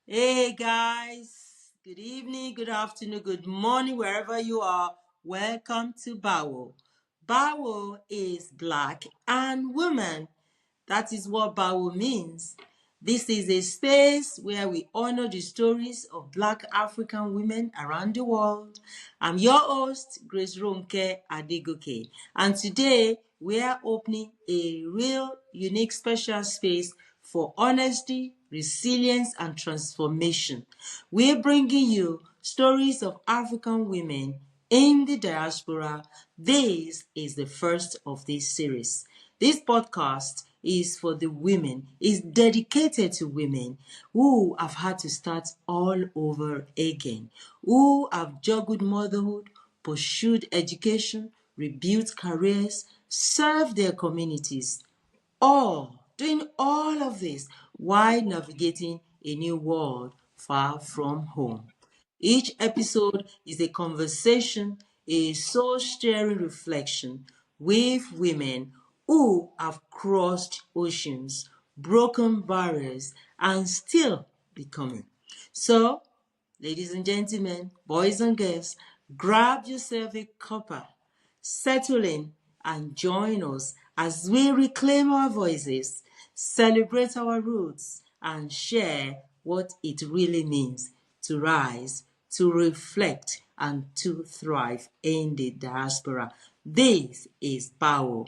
Hey guys, good evening, good afternoon, good morning, wherever you are. Welcome to Bawo. Bawo is black and woman. That is what Bawo means. This is a space where we honor the stories of black African women around the world. I'm your host, Grace Ronke Adegoke, and today we are opening a real, unique, special space for honesty, resilience, and transformation. We're bringing you stories of African women in the diaspora. This is the first of this series. This podcast is for the women, is dedicated to women who have had to start all over again, who have juggled motherhood, pursued education, rebuilt careers, served their communities, all doing all of this while navigating a new world far from home. Each episode is a conversation, a soul sharing reflection with women who have crossed oceans, broken barriers, and still becoming. So, ladies and gentlemen, boys and girls, grab yourself a cuppa, settle in, and join us as we reclaim our voices, celebrate our roots, and share what it really means to rise, to reflect, and to thrive in the diaspora. This is Power.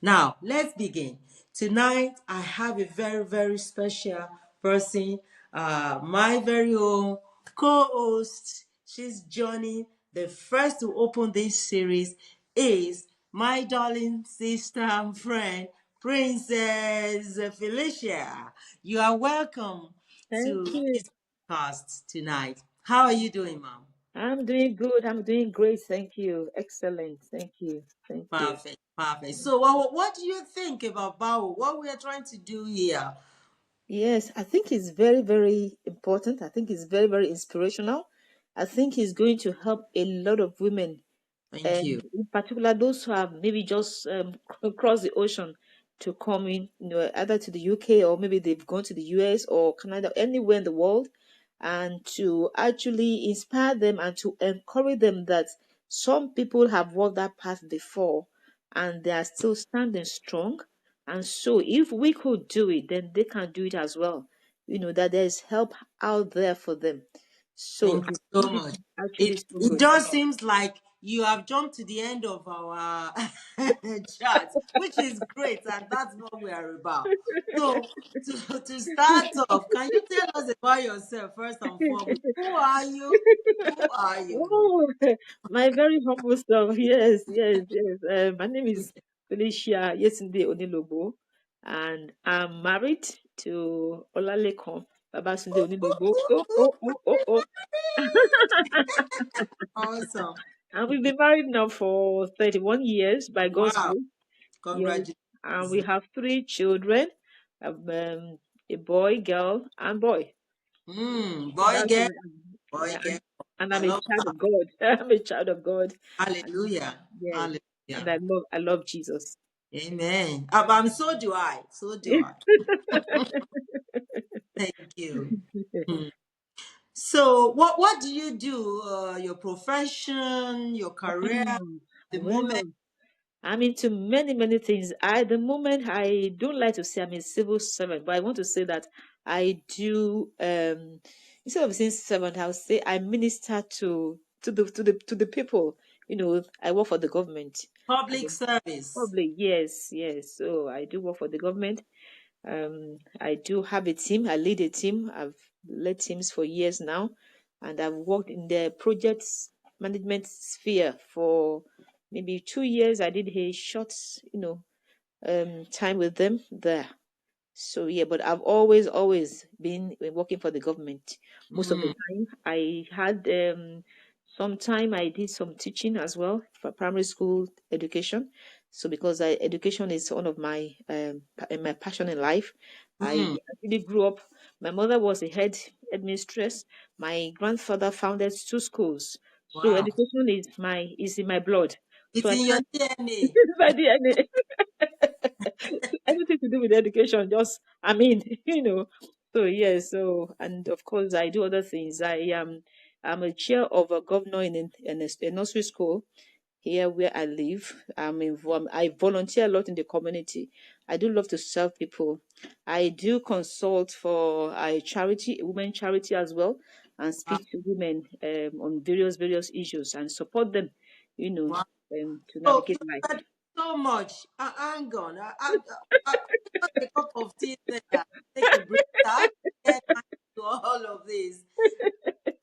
Now, let's begin. Tonight, I have a very, very special person, my very own co host. She's joining. The first to open this series is my darling sister and friend, Princess Felicia. You are welcome Thank to you. this podcast tonight. How are you doing, ma'am? I'm doing good. I'm doing great. Thank you. Excellent. Thank you. Thank you. Perfect, perfect. So, what do you think about Bao? What we are trying to do here? Yes, I think it's very, very important. I think it's very, very inspirational. I think it's going to help a lot of women, Thank you. and in particular those who have maybe just crossed the ocean to come in, either to the UK, or maybe they've gone to the US or Canada, anywhere in the world, and to actually inspire them and to encourage them that some people have walked that path before and they are still standing strong. And so if we could do it, then they can do it as well. That there's help out there for them. So Thank I you so think this much. is actually It so it good. just seems like you have jumped to the end of our chat, which is great, and that's what we are about. So to start off, can you tell us about yourself first and foremost? Who are you? Who are you? Oh, my very humble self. Yes, yes, yes. My name is Felicia Yetunde Onilobo, and I'm married to Olalekan Babasunde Onilobo. Oh, oh, oh, oh, oh. Awesome. And we've been married now for 31 years by God's Wow. grace. Yes. And we Congratulations. have three children, a boy, girl, and boy. So Boy, that's girl, why boy, girl. and I I'm a love child that. of God. I'm a child of God. And Hallelujah. yes, and Hallelujah. I love Jesus. Amen. So do I. So do I. Thank you. Hmm. So, what do you do? Your profession, your career, Wow. the moment. Well, I'm into many, many things. At the moment, I don't like to say I'm a civil servant, but I want to say that I do. Instead of saying servant, I'll say I minister to the people. I work for the government. At Public the service. public, yes, yes. So I do work for the government. I do have a team. I lead a team. I've led teams for years now, and I've worked in the projects management sphere for maybe 2 years. I did a short, time with them there. So yeah, but I've always been working for the government. Most of the Mm, time, I had some time I did some teaching as well for primary school education. So because education is one of my passion in life, I mm. really grew up. My mother was a headmistress. My grandfather founded two schools. So Wow. education is in my blood. So It's I in your can't DNA. by DNA. Anything to do with education, just I mean, So yes, so and of course I do other things. I'm a chair of a governor in a nursery school here where I live. I'm involved. I volunteer a lot in the community. I do love to serve people. I do consult for a charity, a women charity as well, and Wow. speak to women on various issues and support them, you know, Wow. to So, navigate life. you are so much. Hang on. I just a cup of tea there. Take a break. I have to get back to all of this.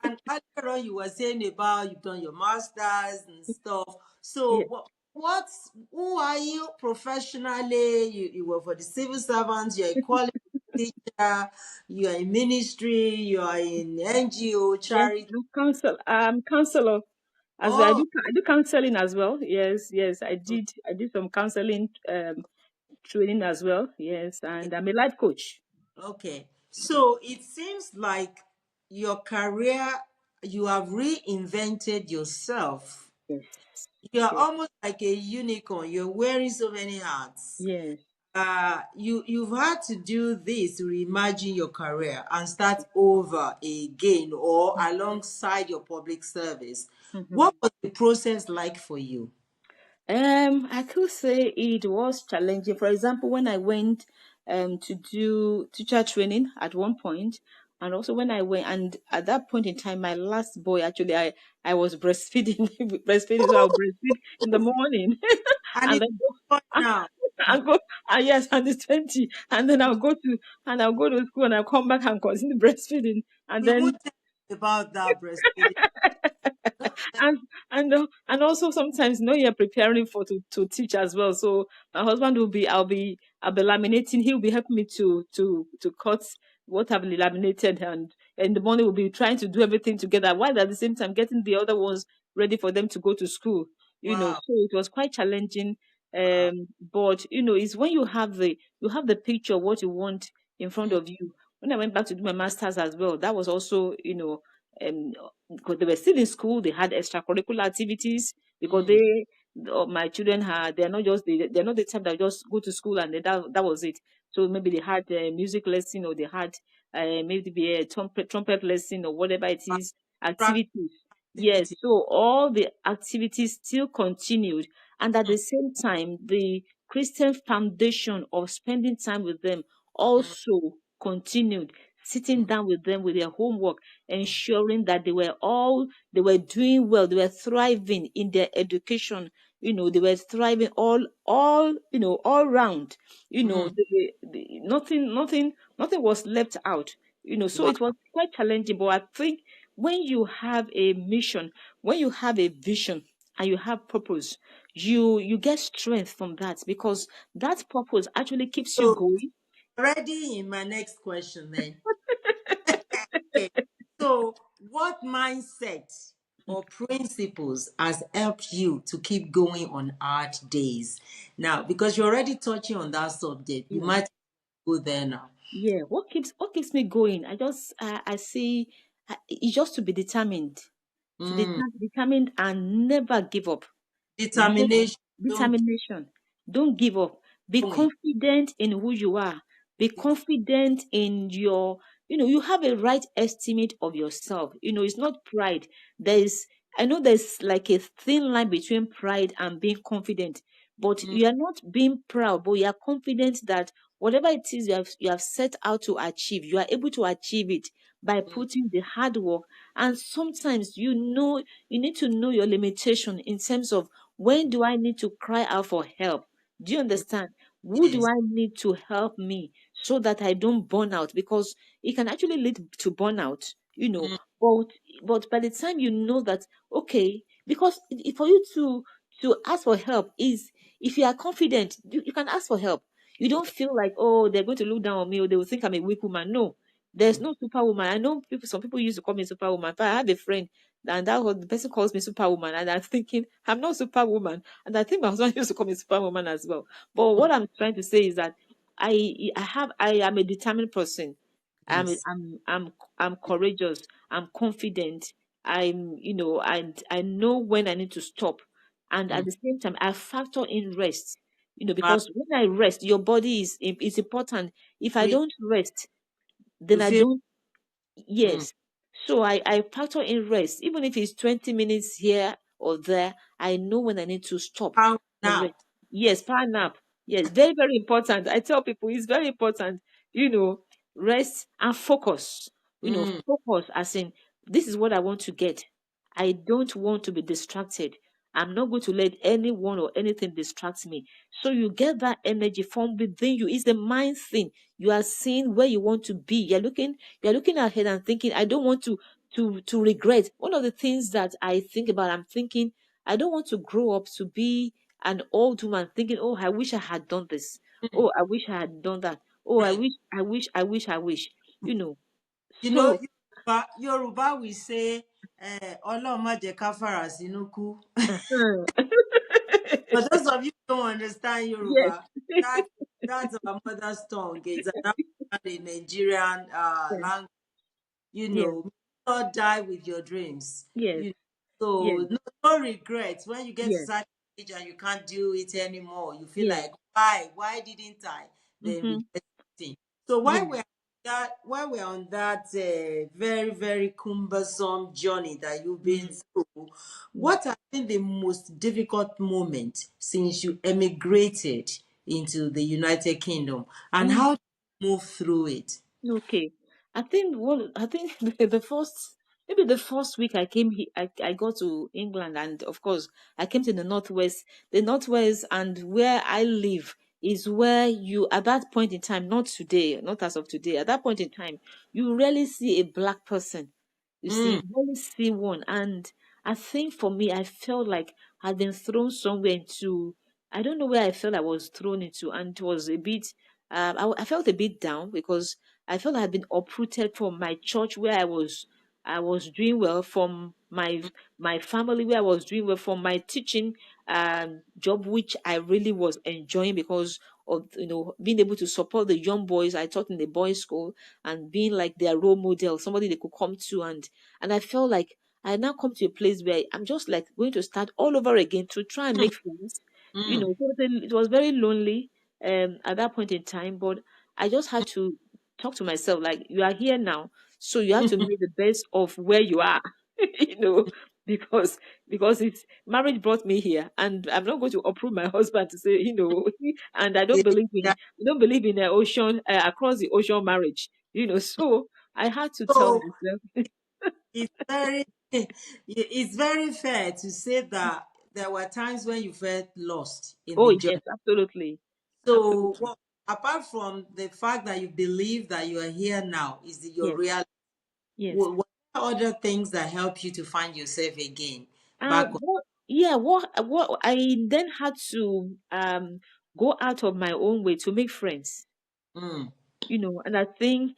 And earlier on, you were saying about you've done your masters and stuff. So, Yeah. who are you professionally? You were for the civil servants. You're a quality teacher. You are in ministry. You are in NGO Yes, charity. I'm counselor as well. Oh, I do counseling as well. Yes, yes, I did some counseling training as well. Yes, and I'm a life coach. okay. So it seems like your career, you have reinvented yourself. Yes, You're yes, almost like a unicorn. You're wearing so many hats. yes. You've had to do this to reimagine your career and start over again or alongside your public service. Mhm. What was the process like for you? I could say it was challenging. For example, when I went to do teacher training at one point, and also when I went, and at that point in time, my last boy actually, I was breastfeeding, breastfeeding, so I'll breastfeed in the morning, And and it's then fun go, now. and go, yes, and it's 20, and then I'll go to school, and I'll come back and continue breastfeeding, and We then won't tell you about that breastfeeding. and and also sometimes you're preparing for to teach as well. So my husband will be I'll be laminating. He'll be helping me to cut what I've laminated, and in the morning we'll be trying to do everything together while at the same time getting the other ones ready for them to go to school. Wow, So it was quite challenging. wow. But it's when you have the picture of what you want in front Mm, of you. When I went back to do my masters as well, that was also um because they were still in school. They had extracurricular activities because mm. my children they're not the type that just go to school and then that was it. So maybe they had a music lesson, or they had maybe a trumpet lesson, or whatever it is, Practice activities. Yes, activity. so all the activities still continued, and at Mm, the same time, the Christian foundation of spending time with them mm, also continued. Sitting mm, down with them with their homework, ensuring that they were doing well, they were thriving in their education. They were thriving all round. mm. Nothing was left out. So Wow. it was quite challenging. But I think when you have a mission, when you have a vision, and you have purpose, you get strength from that, because that purpose actually keeps you So going. already in my next question then. Okay. So what mindset or principles has helped you to keep going on hard days? Now, because you're already touching on that subject, we Yeah. might go there now. Yeah, what keeps me going? I see, it's just to be determined, Mm. determined and never give up. Never Determination. Don't keep determination. Don't give up. Be going. confident in who you are. Be Yes. confident in you have a right estimate of yourself. It's not pride. I know there's like a thin line between pride and being confident, but Mm, you are not being proud, but you are confident that whatever it is you have set out to achieve, you are able to achieve it by mm, putting the hard work. And sometimes you need to know your limitation in terms of, when do I need to cry out for help? Do you mm. understand? Who do Yes. I need to help me so that I don't burn out? Because it can actually lead to burnout, you know. Mm, But but by the time you know that, okay, because for you to ask for help is, if you are confident, you can ask for help. You don't feel like, oh, they're going to look down on me, or they will think I'm a weak woman. No, there's mm, no superwoman. I know some people used to call me superwoman, but I have a friend, and the person calls me superwoman, and I'm thinking I'm not superwoman, and I think my husband used to call me superwoman as well. But what I'm trying to say is that I am a determined person. I'm yes. I'm I'm I'm courageous. I'm confident. I know when I need to stop, and at Mm. the same time I factor in rest. Wow. Because when I rest, your body is important. If I Re- don't rest, then You I feel don't. mm, Yes. So I factor in rest. Even if it's 20 minutes here or there, I know when I need to stop power and nap. rest. Yes, power nap. Yes, very, very important. I tell people it's very important, you know, rest and focus. Mm, Focus as in this is what I want to get. I don't want to be distracted. I'm not going to let anyone or anything distract me. So you get that energy from within you. It's the mind thing. You are seeing where you want to be. You're looking ahead and thinking, I don't want to regret. One of the things that I think about, I'm thinking, I don't want to grow up to be an old woman thinking, oh, I wish I had done this. mm, Oh, I wish I had done that. Oh, I right. wish, I wish, I wish, I wish. You know. You know, So Yoruba will say, Ọlọ́run má jẹ́ ká fàrà sínú kú. For those of you who don't understand yes. Yoruba, that that's our mother's tongue. It's an African Nigerian language. You Yeah. know, not die with your dreams. Yes. You Yes. so no regrets when you get to Yes. certain age and you can't do it anymore. You feel Yes. like why didn't I? Then Mm-hmm. regret thing. So Yes. while we're on that very very cumbersome journey that you've been Mm. through, Mm. what has been the most difficult moment since you emigrated into the United Kingdom, and Mm. how did you move through it? Okay. I think the first maybe the first week I came here, I got to England, and of course I came to the northwest. The northwest and where I live is where you at that point in time, not today, not as of today, at that point in time, you rarely see a black person. You see, Mm, you rarely see one. And I think for me, I felt like I'd been thrown somewhere into, I don't know where I felt I was thrown into, and it was a bit I felt a bit down because I felt I had been uprooted from my church where I was doing well, from my family where I was doing well, from my teaching job which I really was enjoying because of being able to support the young boys. I taught in the boys' school and being like their role model, somebody they could come to, and I felt like I had now come to a place where I'm just like going to start all over again to try and mm, make friends. mm. It was very lonely at that point in time, but I just had to talk to myself like, you are here now, so you have to make the best of where you are, you know, because it's marriage brought me here, and I'm not going to approve my husband to say, and Yeah. I don't believe in ocean across the ocean marriage, so I had to tell So myself, it's very it's very fair to say that there were times when you felt lost in oh the yes, journey. absolutely, So absolutely, what apart from the fact that you believe that you are here now is your yes, real yes. what are other things that help you to find yourself again Uh, back home? what, yeah, what I then had to go out of my own way to make friends, Mm, and I think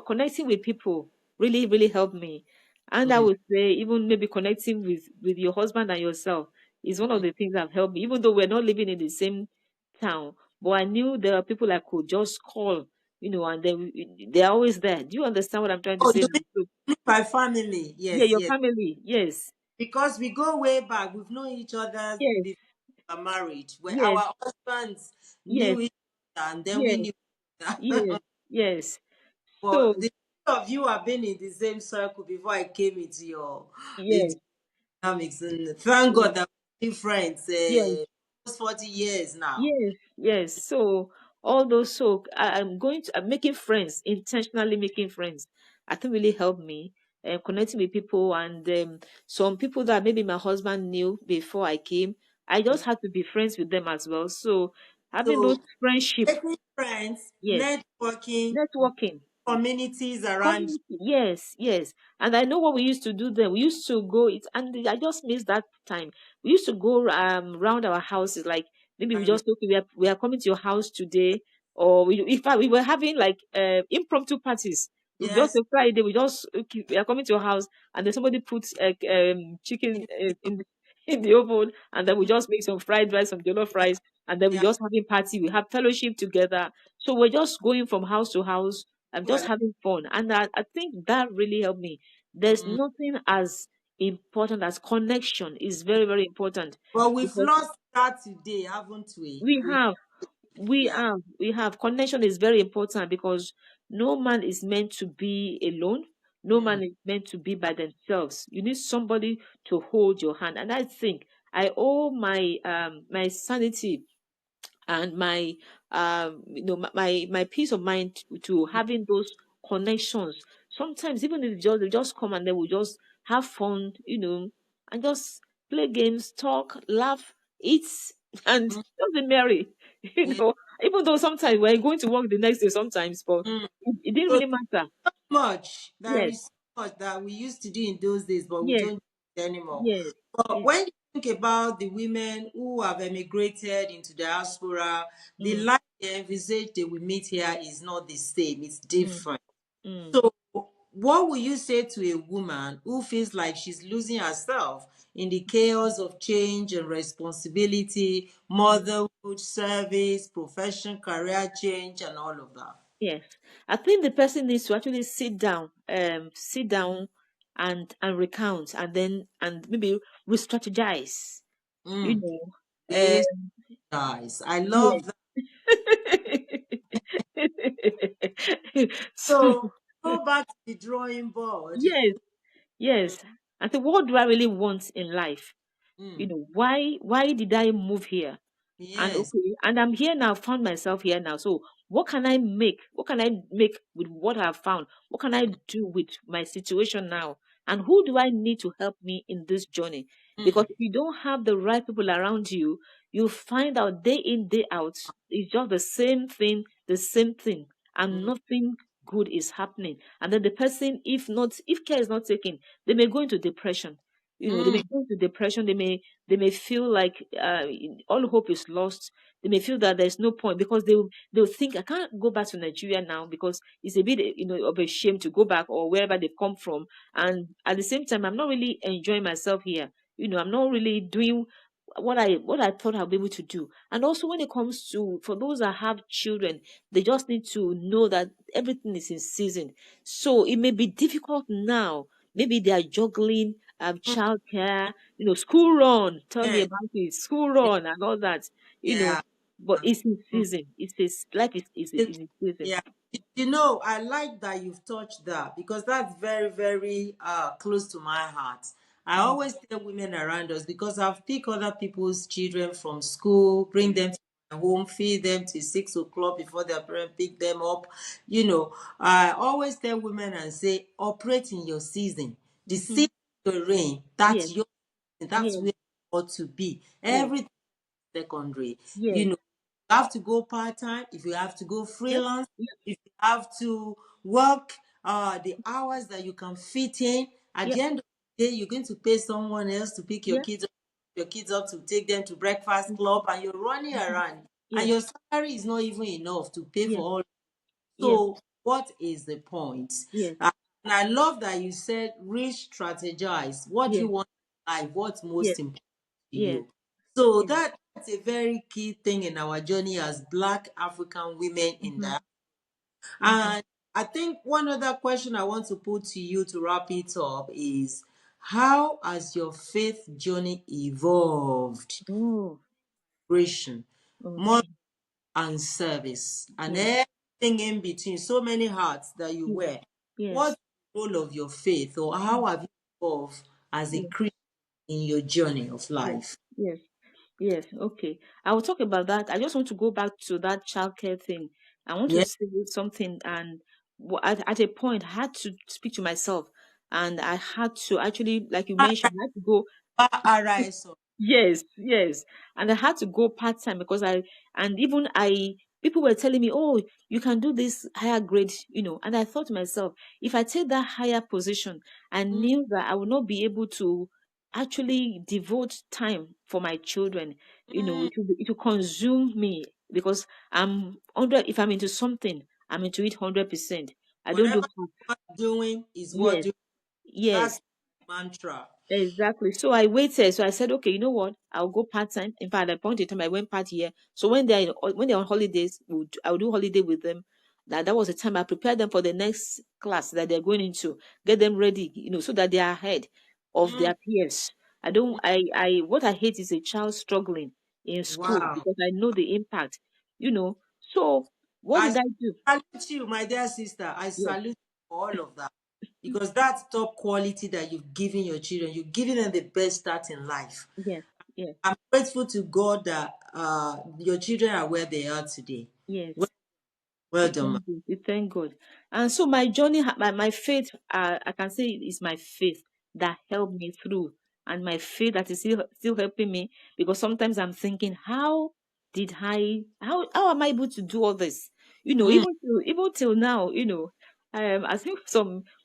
connecting with people really really helped me. And I mm, would say even maybe connecting with your husband and yourself is one of mm. the things that have helped me, even though we're not living in the same town. But I knew there are people I could just call, and they're always there. Do you understand what I'm trying to Oh, say now? So, mean by family. yeah, Yes, your yes. family, yes, Because we go way back. We've known each other yes, before we were married. Where yes, our husbands yes, knew each other and then we yes, knew each yes, other. yes. But So the two of you have been in the same circle before I came into your into yes, dynamics, and thank yes, God that we're still friends. yes. Almost 40 years now. Yes, yes. So all those, so I'm making friends, intentionally making friends. I think really helped me connecting with people, and some people that maybe my husband knew before I came. I just had to be friends with them as well. So having those So friendship, making friends, yes, networking, networking. communities around you. Community, yes, yes. And I know what we used to do then. We used to go it and I just miss that time. We used to go round our houses, like maybe we And just okay, we are coming to your house today, or in fact we were having like impromptu parties. We just yes, a Friday, we just okay, we are coming to your house, and then somebody puts chicken in in the oven, and then we just make some fried rice, some jollof rice, and then we yeah, just having party. We have fellowship together. So we're just going from house to house. I'm just well, having fun. And I think that really helped me. There's mm, nothing as important as connection is very, very important but we've because lost that today, haven't we? we have. Yeah. We have connection is very important because no man is meant to be alone. No Mm, man is meant to be by themselves. You need somebody to hold your hand. And I think I owe my sanity and my my peace of mind to having those connections. Sometimes even if just they just come and then we just have fun, and just play games, talk, laugh, eat, and mm, just be merry. you yeah. know Even though sometimes we're going to work the next day sometimes, but Mm. it didn't So really matter. much. There Yes, is so much that we used to do in those days, but we yes, don't do it anymore. yes, But yes. when you think about the women who have emigrated into diaspora, the Mm, life they envisage they will meet here is not the same. It's mm, different. mm, So, what would you say to a woman who feels like she's losing herself in the chaos of change and responsibility, mm. motherhood, service, profession, career change, and all of that? Yes, I think the person needs to actually sit down and recount, and then and maybe re-strategize. You Mm. know, Yes, guys, I love yes. that. So So, go back to the drawing board. yes, Mm, yes. I think, what do I really want in life? mm. Why did I move here? And Yes. okay, and I'm here now, found myself here now. So what can I make? What can I make with what I've found? What can I do with my situation now? And who do I need to help me in this journey? Because Mm, if you don't have the right people around you, you find out day in, day out, it's just the same thing, and mm, nothing good is happening. And then the person, if care is not taken, they may go into depression. They may mm, go into depression. They may feel like all hope is lost. They may feel that there's no point because they'll think, I can't go back to Nigeria now because it's a bit of a shame to go back or wherever they've come from. And at the same time, I'm not really enjoying myself here. I'm not really doing what I thought I'd be able to do. And also, when it comes to, for those that have children, they just need to know that everything is in season. So it may be difficult now. Maybe they are juggling mm. childcare, school run. Tell me Yes. about it, school Yeah. run and all that. You know, Yeah. but it's in Mm. season. Life is It- in season. yeah. I like that you've touched that because that's very, very close to my heart. I Mm, always tell women around us because I've picked other people's children from school, bring them to my home, feed them till 6 o'clock before their parents pick them up. I always tell women and say, operate in your season. The mm-hmm. season you reign, Yes, that's your season. That's yes, where you ought to be. yes, Everything secondary. yes. You have to go part-time, if you have to go Yep, freelance, yep, if you have to work the hours that you can fit in, at yep, the end of the day, you're going to pay someone else to pick yep, your kids up to take them to breakfast club, and you're running mhm, around, and yes, your salary is not even enough to pay for yes, all. yes, So, what is the point? yes, And I love that you said strategize what you yes, want in life, what's most yes, important to yes, you. So yes. that's a very key thing in our journey as Black African women in Mm-hmm, that. mm-hmm. And I think one other question I want to put to you to wrap it up is, how has your faith journey evolved? Oh, Creation, more okay. and service, and Yes, everything in between. So many hats that you yes, wear. What's yes, the role of your faith, or mm, how have you evolved as a yes, Christian in your journey of yes, life? yes. Yes, okay. I will talk about that. I just want to go back to that childcare thing. I want to Yeah. say something, and at a point, I had to speak to myself, and I had to actually, like you mentioned, I had to go. RISO. Yes, yes. And I had to go part time because and even people were telling me, oh, you can do this higher grade, And I thought to myself, if I take that higher position, I Mm, knew that I would not be able to actually devote time for my children. mm. It will consume me because if I'm into something, I'm into it 100%. I don't do Whatever half. you're doing is what Yes, doing. yes. That's the mantra. Exactly. So I waited. So I said, okay, you know what? I'll go part time. In fact, at a point in time, I went part year. So when they're on holidays, I'll do holiday with them. That was the time I prepared them for the next class that they're going into, get them ready, so that they are ahead of Mm, their peers. I don't. mm. I what I hate is a child struggling in school Wow. because I know the impact. So what I did I do? salute you, my dear sister. I Yes, salute you for all of that. Because that's top quality that you've given your children. You've given them the best start in life. yes, yes, I'm grateful to God that your children are where they are today. yes. Well, well We done, ma. thank God. We thank God. And so my journey, my faith, I can say it's my faith that helped me through, and my faith that is still helping me, because sometimes I'm thinking, how am I able to do all this? Mm, Even till now, I think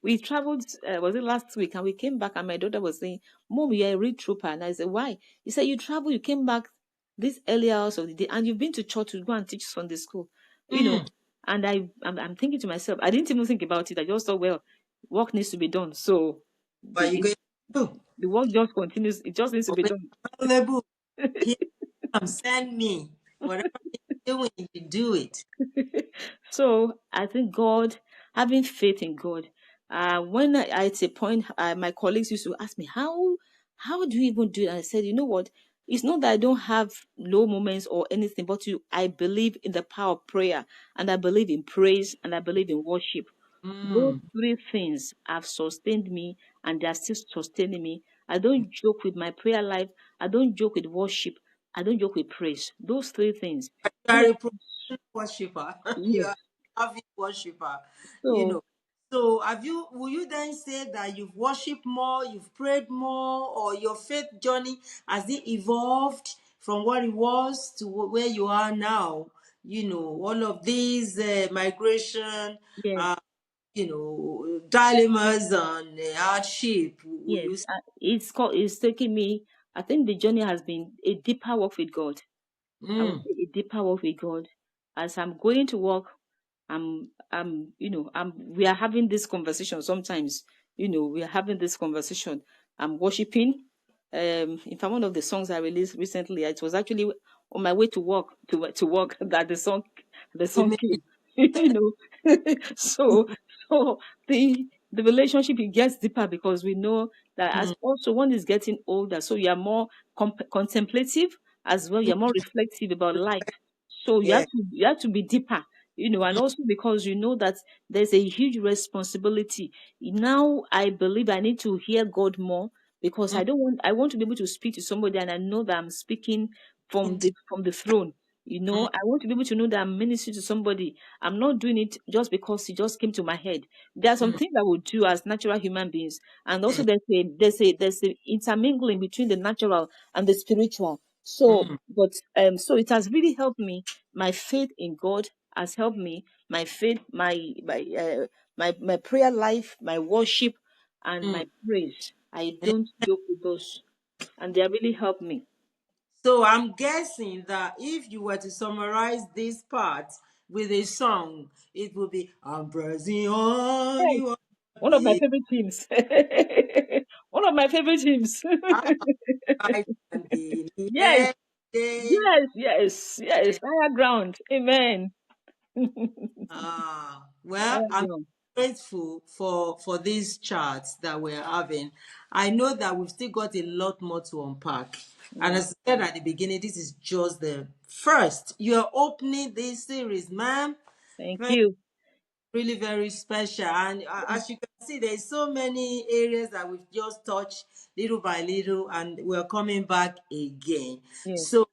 we traveled, was it last week, and we came back, and my daughter was saying, "Mom, you're a real trooper," and I said, "Why?" He said, "You travel, you came back this early hours of the day, and you've been to church to go and teach Sunday school." You know, mm. and I'm thinking to myself, I didn't even think about it. I just thought, well, work needs to be done. So But you the going to do? the work just continues. It just needs to be Always done. available. Here, come, send me. Whatever you're doing, you do it. So I think God, having faith in God. When at a point, my colleagues used to ask me, how do you even do it? And I said, you know what? It's not that I don't have low moments or anything, but I believe in the power of prayer, and I believe in praise, and I believe in worship. Those Mm. three things have sustained me, and they are still sustaining me. I don't joke with my prayer life. I don't joke with worship. I don't joke with praise. Those three things. You They are a are, professional worshiper. You yes. are a avid worshiper. You So know. So will you then say that you've worshipped more, you've prayed more, or your faith journey has it evolved from what it was to where you are now? All of these migration, yes, uh, dilemmas and hardship. Will yes. you say? It's taking me. I think the journey has been a deeper walk with God. I would Mm, say a deeper walk with God. As I'm going to work, we are having this conversation sometimes. We are having this conversation. I'm worshiping. In fact, one of the songs I released recently, it was actually on my way to work to work that the song amen. came. So so the relationship, it gets deeper, because we know that as Mm, also one is getting older, so you are more contemplative as well. You're more reflective about life. So you have yeah. to be deeper, and also because you know that there's a huge responsibility. Now I believe I need to hear God more, because Mm, I want to be able to speak to somebody, and I know that I'm speaking from mm, the throne. mm, I want to be able to know that I'm ministering to somebody. I'm not doing it just because it just came to my head. There are some mm, things that we do as natural human beings, and also yeah. there's a intermingling between the natural and the spiritual. So, Mm, but so it has really helped me. My faith in God has helped me. My faith, my prayer life, my worship, and mm. my praise. I don't joke with those, and they have really helped me. So I'm guessing that if you were to summarize this part with a song, it would be I'm pressing on Yes, you. one of my favorite teams. One of my favorite teams. I can be Yes, every day. yes, yes, yes. Higher ground. Amen. Well, Higher I'm ground. grateful for these charts that we're having. I know that we've still got a lot more to unpack. And Yeah. as I said at the beginning, this is just the first. You're opening this series, ma'am. Thank you. Really very special, and as you can see, there's so many areas that we've just touched little by little, and we're coming back again. Yes. So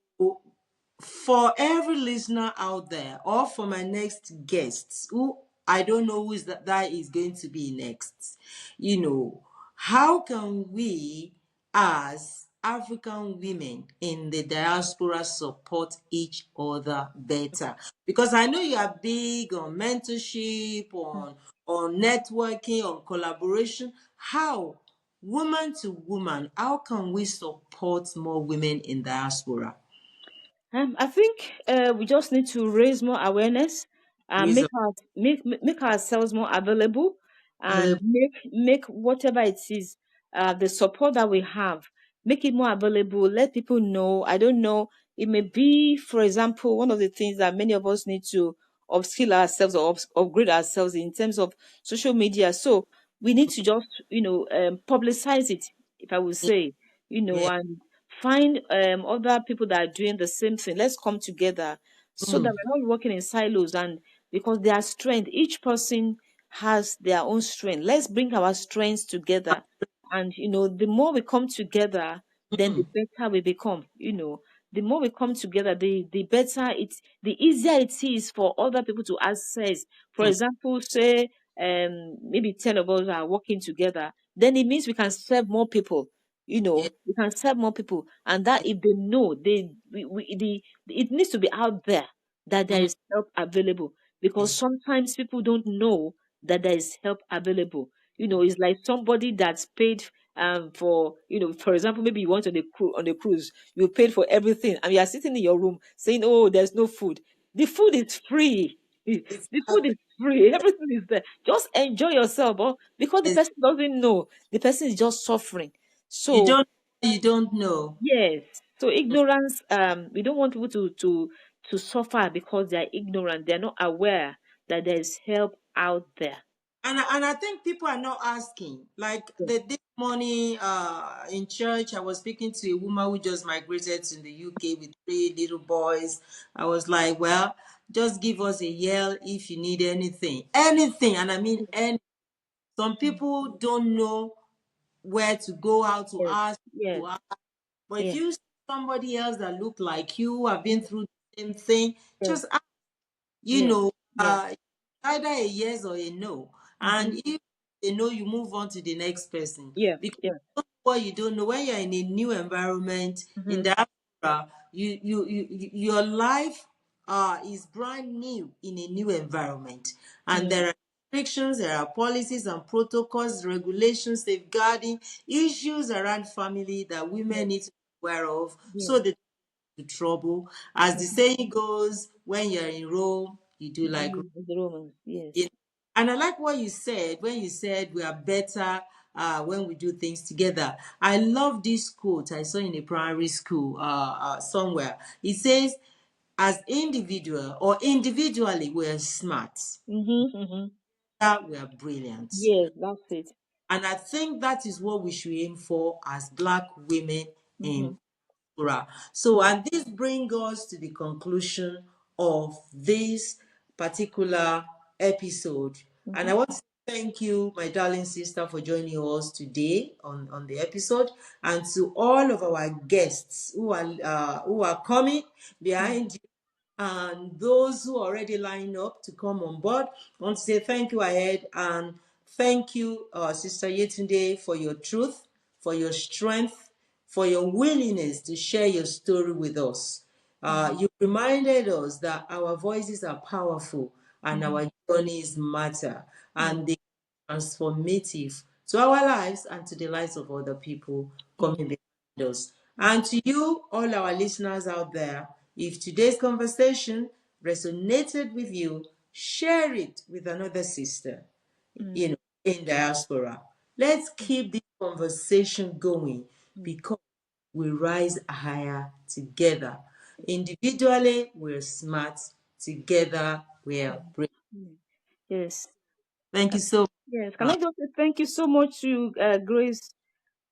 for every listener out there, or for my next guests, who I don't know who is that is going to be next, how can we as African women in the diaspora support each other better? Because I know you are big on mentorship, on networking, on collaboration. How, woman to woman, how can we support more women in diaspora? I think we just need to raise more awareness, Raise make up. make ourselves more available, and Available. make whatever it is, the support that we have, make it more available. Let people know. I don't know. It may be, for example, one of the things that many of us need to upskill ourselves or upgrade ourselves in terms of social media. So we need to just publicize it, if I would say, Yeah. and find other people that are doing the same thing. Let's come together so that Mm, we're not working in silos. And because their strength, each person has their own strength. Let's bring our strengths together. And, the more we come together, then the mm, better we become. The more we come together, the better the easier it is for other people to access. For mm. example, say, maybe 10 of us are working together, then it means we can serve more people. Yeah, We can serve more people. And that, if they know, it needs to be out there that there mm, is help available, because it's, sometimes people don't know that there is help available. mm, It's like somebody that's paid for, for example, maybe you went on a cruise, you paid for everything, and you are sitting in your room saying, "Oh, there's no food." The food is free. it's, The food is free. Everything is there. Just enjoy yourself. Or because the it's, person doesn't know, the person is just suffering. you So don't know. yes. So ignorance, we don't want people to suffer because they are ignorant. They're not aware that there is help out there. And I think people are not asking. Like Yeah. this morning in church, I was speaking to a woman who just migrated to the UK with three little boys. I was like, well, just give us a yell if you need anything. Anything. And I mean, any. Some Mm. people don't know where to go, how to Yes. ask, Yes. to ask. But if Yeah. you see somebody else that look like you, have been Mhm. through the same thing, Yes. just ask. you Yeah. know, Yeah. either a yes or a no. Mm-hmm. And if they know, you move on to the next person. Yeah. Because Yeah. what you don't know, when you're in a new environment, in Mm-hmm. diaspora, your life is brand new in a new environment. And Mm. there are restrictions, there are policies and protocols, regulations, safeguarding, issues around family that Yeah. women need to be aware of. Yeah. So they to trouble. As the Mm-hmm. saying goes, when you're in Rome, you do like The Romans. Yes. Rome. And I like what you said when you said we are better when we do things together. I love this quote I saw in a primary school somewhere. It says, as individual or individually, we're smart, Mm-hmm. Mm-hmm. that we are brilliant. Yes, that's it. And I think that is what we should aim for as Black women Mm-hmm. in Torah. So, Yeah. and this brings us to the conclusion of this particular episode. And Mm-hmm. I want to thank you, my darling sister, for joining us today on the episode, and to all of our guests who are coming behind you and those who are already lined up to come on board. I want to say thank you ahead, and thank you, Sister Yetunde, for your truth, for your strength, for your willingness to share your story with us. Mm-hmm. You reminded us that our voices are powerful and Mm-hmm. our journeys matter, and Mm. they are transformative to our lives and to the lives of other people Yeah. coming behind us. Mm. And to you, all our listeners out there, if today's conversation resonated with you, share it with another sister, Mm. you know, in diaspora. Let's keep this conversation going Mm. because we rise higher together. Individually, we're smart. Together, we're Mm. brave. Mm. Yes. Thank you so Yes. Can much. I just say thank you so much to Grace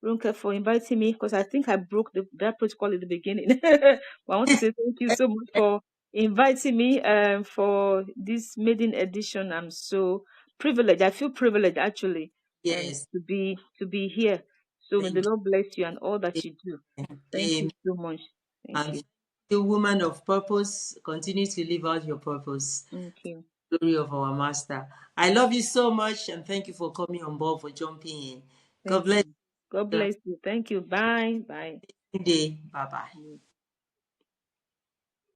Runke for inviting me, because I think I broke that protocol in the beginning. But I want to say thank you so much for inviting me for this maiden edition. I'm so privileged. I feel privileged actually Yes, to be here. So may the thank Lord bless you and all that you do. you. Thank you Amen. so much. Thank And you. thank you, woman of purpose. Continue to live out your purpose. Thank you. Glory of our Master. I love you so much, and thank you for coming on board, for jumping in. God Thank bless you. God you. bless you. Thank you. Bye. Bye. Good day. Bye bye.